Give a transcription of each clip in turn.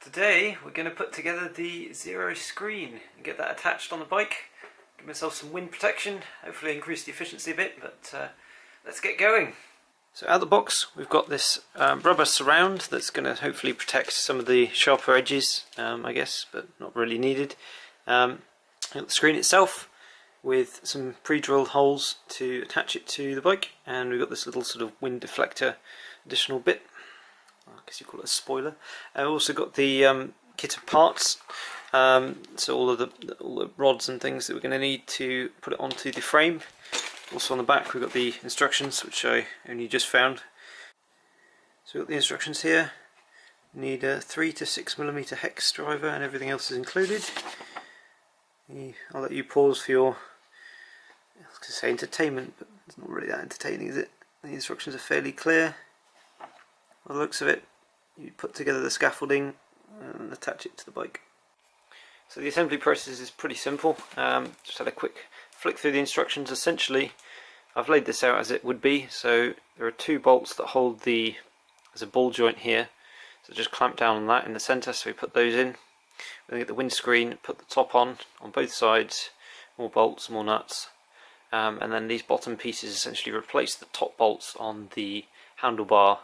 Today we're going to put together the Zero screen and get that attached on the bike. Give myself some wind protection, hopefully increase the efficiency a bit, but let's get going. So out of the box we've got this rubber surround that's going to hopefully protect some of the sharper edges, I guess, but not really needed. The screen itself with some pre-drilled holes to attach it to the bike, and we've got this little sort of wind deflector additional bit. I guess you call it a spoiler. I've also got the kit of parts, so all the rods and things that we're going to need to put it onto the frame. Also on the back we've got the instructions, which I only just found. So we've got the instructions here. We need a 3 to 6mm hex driver, and everything else is included. I'll let you pause for your, I was going to say entertainment, but it's not really that entertaining, is it? The instructions are fairly clear. By the looks of it, you put together the scaffolding and attach it to the bike. So the assembly process is pretty simple. Just had a quick flick through the instructions. Essentially, I've laid this out as it would be. So there are two bolts that hold there's a ball joint here. So just clamp down on that in the centre. So we put those in. We're going to get the windscreen, put the top on both sides. More bolts, more nuts. And then these bottom pieces essentially replace the top bolts on the handlebar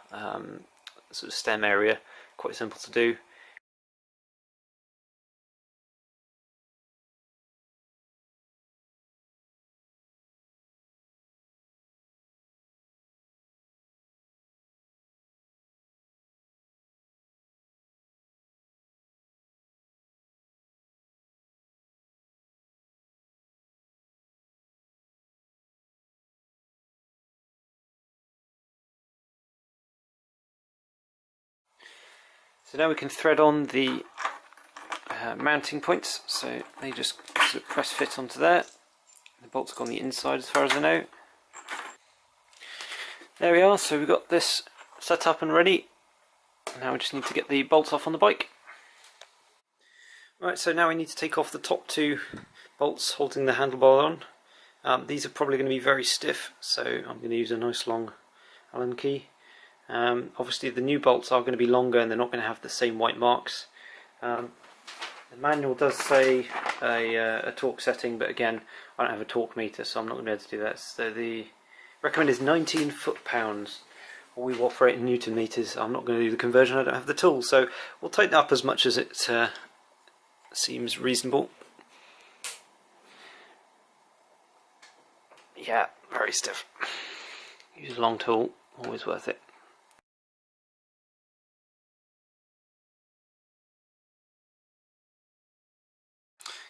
sort of stem area. Quite simple to do. So now we can thread on the mounting points, so they just sort of press fit onto there. The bolts go on the inside as far as I know. There we are, so we've got this set up and ready. Now we just need to get the bolts off on the bike. Right, so now we need to take off the top two bolts holding the handlebar on. These are probably going to be very stiff, so I'm going to use a nice long Allen key. Obviously the new bolts are going to be longer and they're not going to have the same white marks. The manual does say a torque setting, but again I don't have a torque meter, so I'm not going to be able to do that. So the recommended is 19 foot-pounds. We operate in Newton meters. I'm not going to do the conversion, I don't have the tool, so we'll tighten up as much as it seems reasonable. Yeah, very stiff. Use a long tool, always worth it.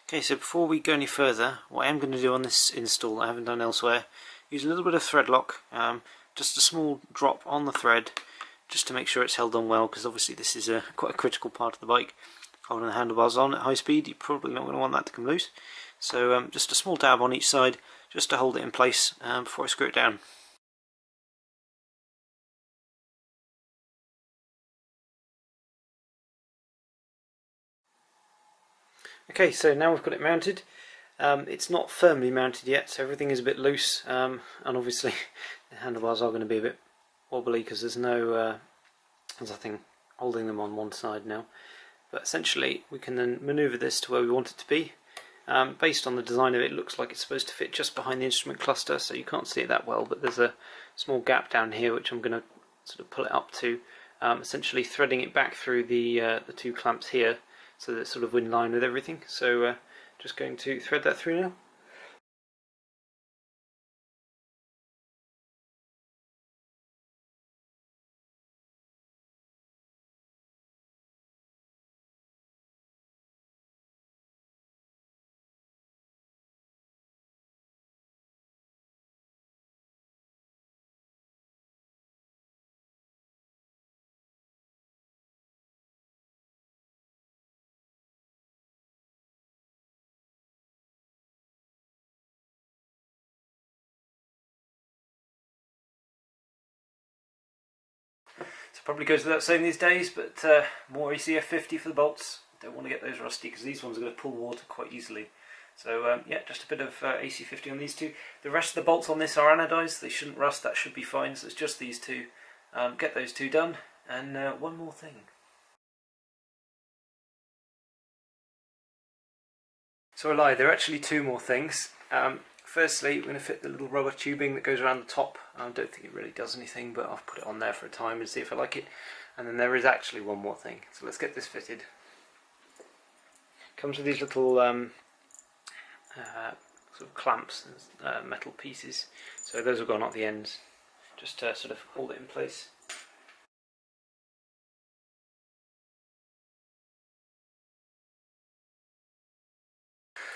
Okay, so before we go any further, what I am going to do on this install I haven't done elsewhere, use a little bit of thread lock, just a small drop on the thread, just to make sure it's held on well, because obviously this is quite a critical part of the bike. Holding the handlebars on at high speed, you're probably not going to want that to come loose. So just a small dab on each side, just to hold it in place before I screw it down. Okay, so now we've got it mounted. It's not firmly mounted yet, so everything is a bit loose, and obviously the handlebars are going to be a bit wobbly because there's nothing holding them on one side now. But essentially we can then manoeuvre this to where we want it to be. Based on the design of it, it looks like it's supposed to fit just behind the instrument cluster, so you can't see it that well, but there's a small gap down here which I'm going to sort of pull it up to, essentially threading it back through the two clamps here, so that it's sort of in line with everything. So just going to thread that through now. So probably goes without saying these days, but more ACF 50 for the bolts. Don't want to get those rusty because these ones are going to pull water quite easily. So yeah, just a bit of AC 50 on these two. The rest of the bolts on this are anodized, they shouldn't rust, that should be fine, so it's just these two. Get those two done, and one more thing. So I lied, there are actually two more things. Firstly, we're going to fit the little rubber tubing that goes around the top. I don't think it really does anything, but I'll put it on there for a time and see if I like it. And then there is actually one more thing, so let's get this fitted. Comes with these little sort of clamps, metal pieces. So those have gone at the ends, just to sort of hold it in place.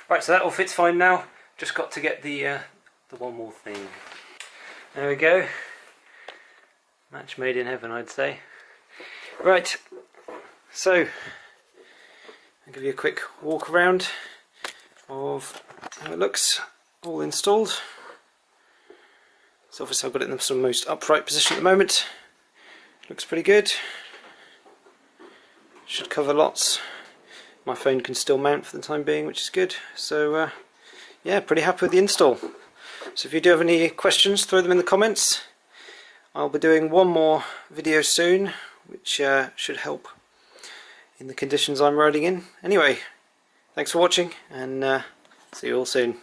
Right, so that all fits fine now. Just got to get the one more thing. There we go. Match made in heaven, I'd say. Right, so I'll give you a quick walk around of how it looks, all installed. So obviously I've got it in the sort of most upright position at the moment. Looks pretty good. Should cover lots. My phone can still mount for the time being, which is good. So yeah, pretty happy with the install. So if you do have any questions, throw them in the comments. I'll be doing one more video soon, which should help in the conditions I'm riding in. Anyway, thanks for watching, and see you all soon.